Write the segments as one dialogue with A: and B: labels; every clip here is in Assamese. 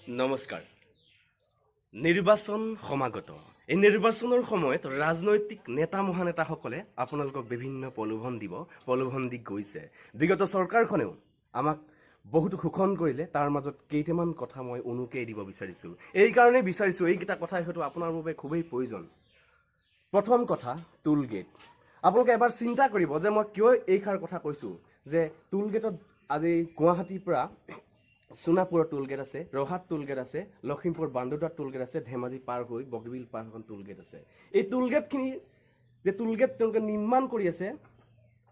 A: নমস্কাৰ। নিৰ্বাচন সমাগত। এই নিৰ্বাচনৰ সময়ত ৰাজনৈতিক নেতা মহানেতাসকলে আপোনালোকক বিভিন্ন প্ৰলোভন দি গৈছে। বিগত চৰকাৰখনেও আমাক বহুতো শোষণ কৰিলে। তাৰ মাজত কেইটামান কথা মই উনুকেই দিব বিচাৰিছোঁ। এই কাৰণেই বিচাৰিছোঁ, এইকেইটা কথাই হয়তো আপোনাৰ বাবে খুবেই প্ৰয়োজন। প্ৰথম কথা, টোল গেট। আপোনালোকে এবাৰ চিন্তা কৰিব যে মই কিয় এইষাৰ কথা কৈছোঁ, যে টোল গেটত আজি গুৱাহাটীৰ পৰা সোণাপুৰৰ টোল গেট আছে, ৰহাত টোল গেট আছে, লখিমপুৰ বান্দৰদুৱাত টোল গেট আছে, ধেমাজি পাৰ হৈ বগীবিল পাৰ হৈ টোল গেট আছে। এই টোল গেটখিনি যে টোল গেট তেওঁলোকে নিৰ্মাণ কৰি আছে,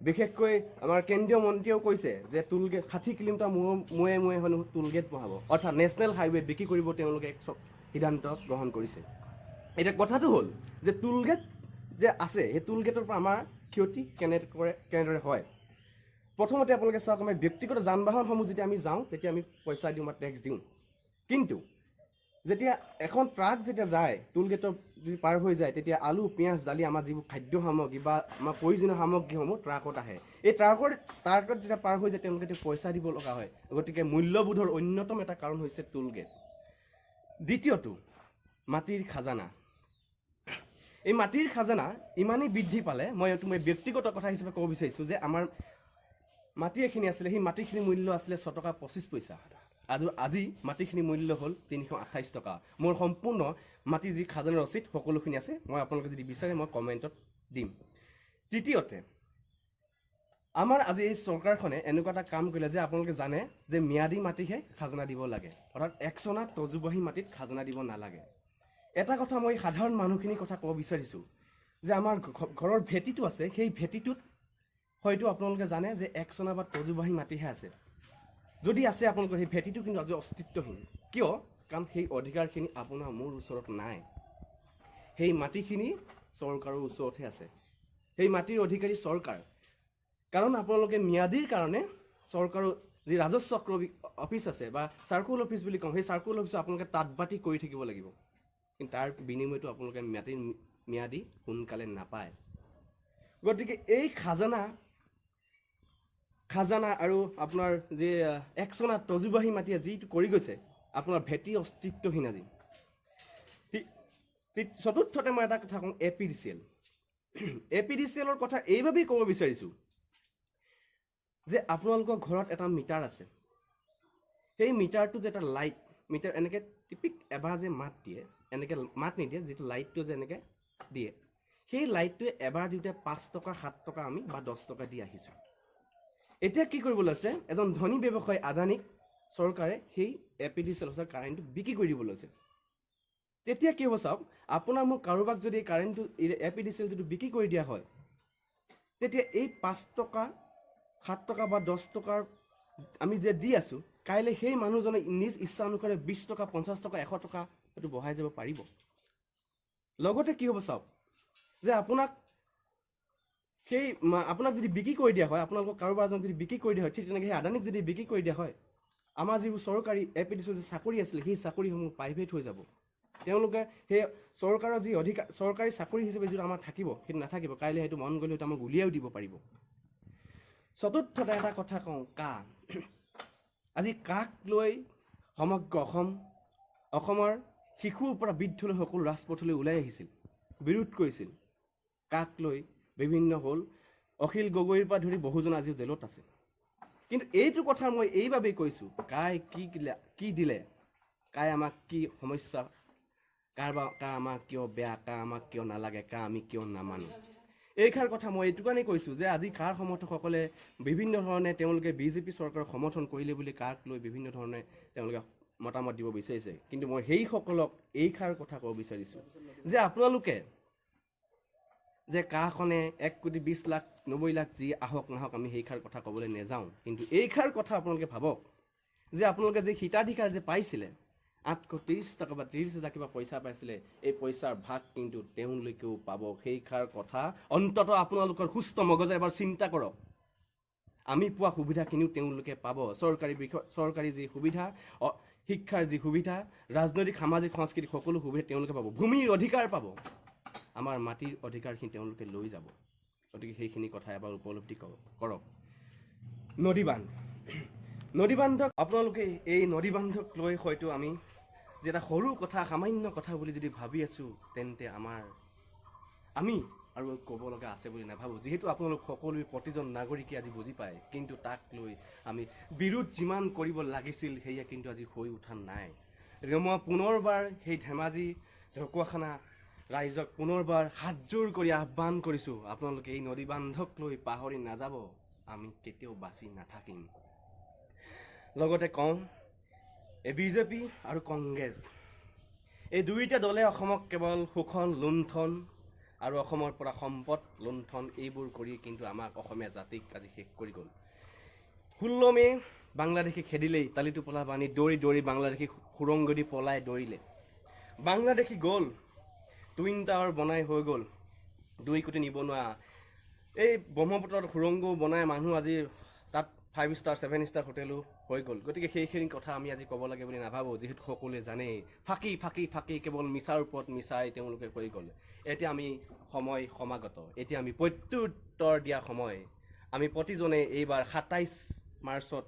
A: বিশেষকৈ আমাৰ কেন্দ্ৰীয় মন্ত্ৰীয়েও কৈছে যে টোল গেট 60 কিলোমিটাৰ মূৰে মূৰে হেনো টোল গেট বহাব, অৰ্থাৎ নেশ্যনেল হাইৱে বিক্ৰী কৰিব তেওঁলোকে এক সিদ্ধান্ত গ্ৰহণ কৰিছে। এতিয়া কথাটো হ'ল যে টোল গেট যে আছে, সেই টোল গেটৰ পৰা আমাৰ ক্ষতি কেনেদৰে হয়। প্ৰথমতে আপোনালোকে চাওক, আমি ব্যক্তিগত যান বাহনসমূহ যেতিয়া আমি যাওঁ তেতিয়া আমি পইচা দিওঁ বা টেক্স দিওঁ। কিন্তু যেতিয়া এখন ট্ৰাক যেতিয়া যায় টোল গেটৰ যদি পাৰ হৈ যায়, তেতিয়া আলু পিঁয়াজ দালি আমাৰ যিবোৰ খাদ্য সামগ্ৰী বা আমাৰ প্ৰয়োজনীয় সামগ্ৰীসমূহ ট্ৰাকত আহে। এই ট্ৰাকত যেতিয়া পাৰ হৈ যায় তেওঁলোকে পইচা দিব লগা হয়। গতিকে মূল্যবোধৰ অন্যতম এটা কাৰণ হৈছে টোল গেট। দ্বিতীয়টো, মাটিৰ খাজানা। এই মাটিৰ খাজানা ইমানেই বৃদ্ধি পালে, মই ব্যক্তিগত কথা হিচাপে ক'ব বিচাৰিছোঁ যে আমাৰ মাটি এখিনি আছিলে, সেই মাটিখিনিৰ মূল্য আছিলে 6 টকা 25 পইচা। আজি মাটিখিনিৰ মূল্য হ'ল 328 টকা। মোৰ সম্পূৰ্ণ মাটিৰ যি খাজানা ৰচিদ সকলোখিনি আছে, মই আপোনালোকে যদি বিচাৰে মই কমেণ্টত দিম। তৃতীয়তে, আমাৰ আজি এই চৰকাৰখনে এনেকুৱা এটা কাম কৰিলে যে আপোনালোকে জানে যে ম্যাদী মাটিহে খাজানা দিব লাগে, অৰ্থাৎ 1 চনা তজুবাহী মাটিত খাজানা দিব নালাগে। এটা কথা মই সাধাৰণ মানুহখিনিৰ কথা ক'ব বিচাৰিছোঁ যে আমাৰ ঘৰৰ ভেটিটো আছে, সেই ভেটিটোত হয়তো আপোনালোকে জানে যে 1 চনা বা তজুবাহী মাটিহে আছে। যদি আছে আপোনালোকৰ সেই ভেটিটো কিন্তু আজি অস্তিত্বহীন। কিয়? কাৰণ সেই অধিকাৰখিনি আপোনাৰ মোৰ ওচৰত নাই। সেই মাটিখিনি চৰকাৰৰ ওচৰতহে আছে। সেই মাটিৰ অধিকাৰী চৰকাৰ। কাৰণ আপোনালোকে ম্যাদীৰ কাৰণে চৰকাৰৰ যি ৰাজস্ব অফিচ আছে বা চাৰ্কুল অফিচ বুলি কওঁ, সেই চাৰ্কুল অফিচত আপোনালোকে তাঁতবাতি কৰি থাকিব লাগিব। কিন্তু তাৰ বিনিময়টো আপোনালোকে ম্যাদী সোনকালে নাপায়। গতিকে এই খাজানা আৰু আপোনাৰ যি 1 চনা তজুবাহী মাটিয়ে যিটো কৰি গৈছে, আপোনাৰ ভেটি অস্তিত্বহীন আজি। চতুৰ্থতে মই এটা কথা কওঁ, APDCL। APDCLৰ কথা এইবাবেই ক'ব বিচাৰিছোঁ যে আপোনালোকৰ ঘৰত এটা মিটাৰ আছে। সেই মিটাৰটো যে এটা লাইট, মিটাৰ এনেকৈ টিপিক এবাৰ যে মাত দিয়ে, এনেকৈ মাত নিদিয়ে, যিটো লাইটটো যে এনেকৈ দিয়ে, সেই লাইটটোৱে এবাৰ দিওঁতে 5 টকা 7 টকা আমি বা 10 টকা দি আহিছোঁ। এতিয়া কি কৰিব লৈছে, এজন ধনী ব্যৱসায়ী আদানীক চৰকাৰে সেই APDCL কাৰেণ্টটো বিক্ৰী কৰি দিব লৈছে। তেতিয়া কি হ'ব চাওক, আপোনাৰ মোক কাৰোবাক যদি কাৰেণ্টটো APDCL যদি বিক্ৰী কৰি দিয়া হয়, তেতিয়া এই 5 টকা 7 টকা বা 10 টকাৰ আমি যে দি আছোঁ, কাইলৈ সেই মানুহজনে নিজ ইচ্ছা অনুসাৰে 20 টকা 50 টকা 100 টকা সেইটো বঢ়াই যাব পাৰিব। লগতে কি হ'ব চাওক, যে আপোনাক যদি বিক্ৰী কৰি দিয়া হয়, আপোনালোকক কাৰোবাৰ এজন যদি বিক্ৰী কৰি দিয়া হয়, ঠিক তেনেকৈ সেই আদানীক যদি বিক্ৰী কৰি দিয়া হয়, আমাৰ যিবোৰ চৰকাৰী APDCL যে চাকৰি আছিলে, সেই চাকৰিসমূহ প্ৰাইভেট হৈ যাব। তেওঁলোকে সেই চৰকাৰৰ যি অধিকাৰ, চৰকাৰী চাকৰি হিচাপে যিটো আমাৰ থাকিব, সেইটো নাথাকিব। কাইলৈ সেইটো মন গ'লে হয়তো আমাক উলিয়াইও দিব পাৰিব। চতুৰ্থতে এটা কথা কওঁ, কাহ। আজি কাক লৈ সমগ্ৰ অসমৰ শিশুৰ পৰা বৃদ্ধলৈ সকলো ৰাজপথলৈ ওলাই আহিছিল, বিৰোধ কৰিছিল। কাক লৈ বিভিন্ন হ'ল, অখিল গগৈৰ পৰা ধৰি বহুজন আজিও জেলত আছে। কিন্তু এইটো কথা মই এইবাবেই কৈছোঁ, কাই কি দিলে, কাই আমাক কি সমস্যা, কা আমাক কিয় বেয়া, কা আমাক কিয় নালাগে, কা আমি কিয় নামানো। এইষাৰ কথা মই এইটো কাৰণেই কৈছোঁ যে আজি কাৰ সমৰ্থকসকলে বিভিন্ন ধৰণে তেওঁলোকে BJP চৰকাৰক সমৰ্থন কৰিলে বুলি কাক লৈ বিভিন্ন ধৰণে তেওঁলোকে মতামত দিব বিচাৰিছে। কিন্তু মই সেইসকলক এইষাৰ কথা ক'ব বিচাৰিছোঁ যে আপোনালোকে যে কাখনে 1 কোটি 20 লাখ 90 লাখ যি আহক নাহক, আমি সেইষাৰ কথা ক'বলৈ নেযাওঁ। কিন্তু এইষাৰ কথা আপোনালোকে ভাবক যে আপোনালোকে যে হিতাধিকাৰ যে পাইছিলে, 830 টকা বা 30,000 কিবা পইচা পাইছিলে, এই পইচাৰ ভাগ কিন্তু তেওঁলোকেও পাব। সেইষাৰ কথা অন্ততঃ আপোনালোকৰ সুস্থ মগজে এবাৰ চিন্তা কৰক। আমি পোৱা সুবিধাখিনিও তেওঁলোকে পাব। চৰকাৰী যি সুবিধা, শিক্ষাৰ যি সুবিধা, ৰাজনৈতিক সামাজিক সাংস্কৃতিক সকলো সুবিধা তেওঁলোকে পাব। ভূমিৰ অধিকাৰ পাব। আমাৰ মাটিৰ অধিকাৰখিনি তেওঁলোকে লৈ যাব। গতিকে সেইখিনি কথা এবাৰ উপলব্ধি কৰক। নদী বান্ধ। আপোনালোকে এই নদী বান্ধক লৈ হয়তো আমি যে এটা সৰু কথা সামান্য কথা বুলি যদি ভাবি আছোঁ তেন্তে আমি আৰু ক'ব লগা আছে বুলি নাভাবোঁ। যিহেতু আপোনালোক সকলোৱে প্ৰতিজন নাগৰিকে আজি বুজি পায়, কিন্তু তাক লৈ আমি বিৰোধ যিমান কৰিব লাগিছিল সেয়া কিন্তু আজি হৈ উঠা নাই। গতিকে মই পুনৰবাৰ সেই ধেমাজি ঢকুৱাখানা ৰাইজক পুনৰবাৰ হাতযোৰ কৰি আহ্বান কৰিছোঁ, আপোনালোকে এই নদী বান্ধক লৈ পাহৰি নাযাব, আমি কেতিয়াও বাচি নাথাকিম। লগতে কওঁ, এই বিজেপি আৰু কংগ্ৰেছ এই দুয়োটা দলে অসমক কেৱল শোষণ লুণ্ঠন আৰু অসমৰ পৰা সম্পদ লুণ্ঠন এইবোৰ কৰি কিন্তু আমাক অসমীয়া জাতিক আজি শেষ কৰি গ'ল। 16 মে বাংলাদেশী খেদিলেই তালিটোপোলা বান্ধি দৌৰি দৌৰি বাংলাদেশী সুৰংগ দি পলাই দৌৰিলে। বাংলাদেশী গ'ল, টুইন টাৱাৰ বনাই হৈ গ'ল 2 কোটি নিবনুৱা। এই ব্ৰহ্মপুত্ৰত সুৰংগও বনাই মানুহ আজি তাত 5 ষ্টাৰ 7 ষ্টাৰ হোটেলো হৈ গ'ল। গতিকে সেইখিনি কথা আমি আজি ক'ব লাগে বুলি নাভাবোঁ, যিহেতু সকলোৱে জানেই ফাঁকি ফাঁকি ফাঁকি কেৱল মিছাৰ ওপৰত মিছাই তেওঁলোকে কৰি গ'ল। এতিয়া আমি সময় সমাগত, এতিয়া আমি প্ৰত্যুত্তৰ দিয়া সময়। আমি প্ৰতিজনে এইবাৰ 27 মাৰ্চত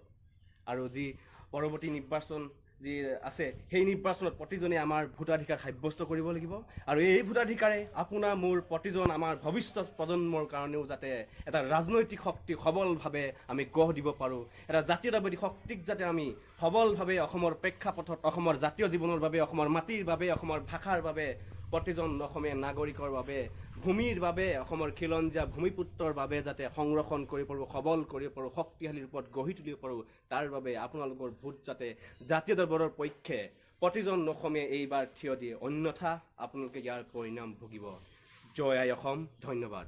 A: আৰু যি পৰৱৰ্তী নিৰ্বাচন যি আছে সেই নিৰ্বাচনত প্ৰতিজনে আমাৰ ভোটাধিকাৰ সাব্যস্ত কৰিব লাগিব। আৰু এই ভোটাধিকাৰে আপোনাৰ মোৰ প্ৰতিজন আমাৰ ভৱিষ্যত প্ৰজন্মৰ কাৰণেও যাতে এটা ৰাজনৈতিক শক্তি সবলভাৱে আমি গঢ় দিব পাৰোঁ, এটা জাতীয়তাবাদী শক্তিক যাতে আমি সবলভাৱে অসমৰ প্ৰেক্ষাপটত অসমৰ জাতীয় জীৱনৰ বাবে, অসমৰ মাটিৰ বাবে, অসমৰ ভাষাৰ বাবে, প্ৰতিজন অসমীয়া নাগৰিকৰ বাবে, ভূমিৰ বাবে, অসমৰ খিলঞ্জীয়া ভূমিপুত্ৰৰ বাবে যাতে সংৰক্ষণ কৰিব পাৰোঁ, সবল কৰিব পাৰোঁ, শক্তিশালী ৰূপত গঢ়ি তুলিব পাৰোঁ, তাৰ বাবে আপোনালোকৰ ভোট যাতে জাতীয়তাবাদৰ পক্ষে প্ৰতিজন অসমীয়াই এইবাৰ থিয় দিয়ে, অন্যথা আপোনালোকে ইয়াৰ পৰিণাম ভুগিব। জয় আই অসম, ধন্যবাদ।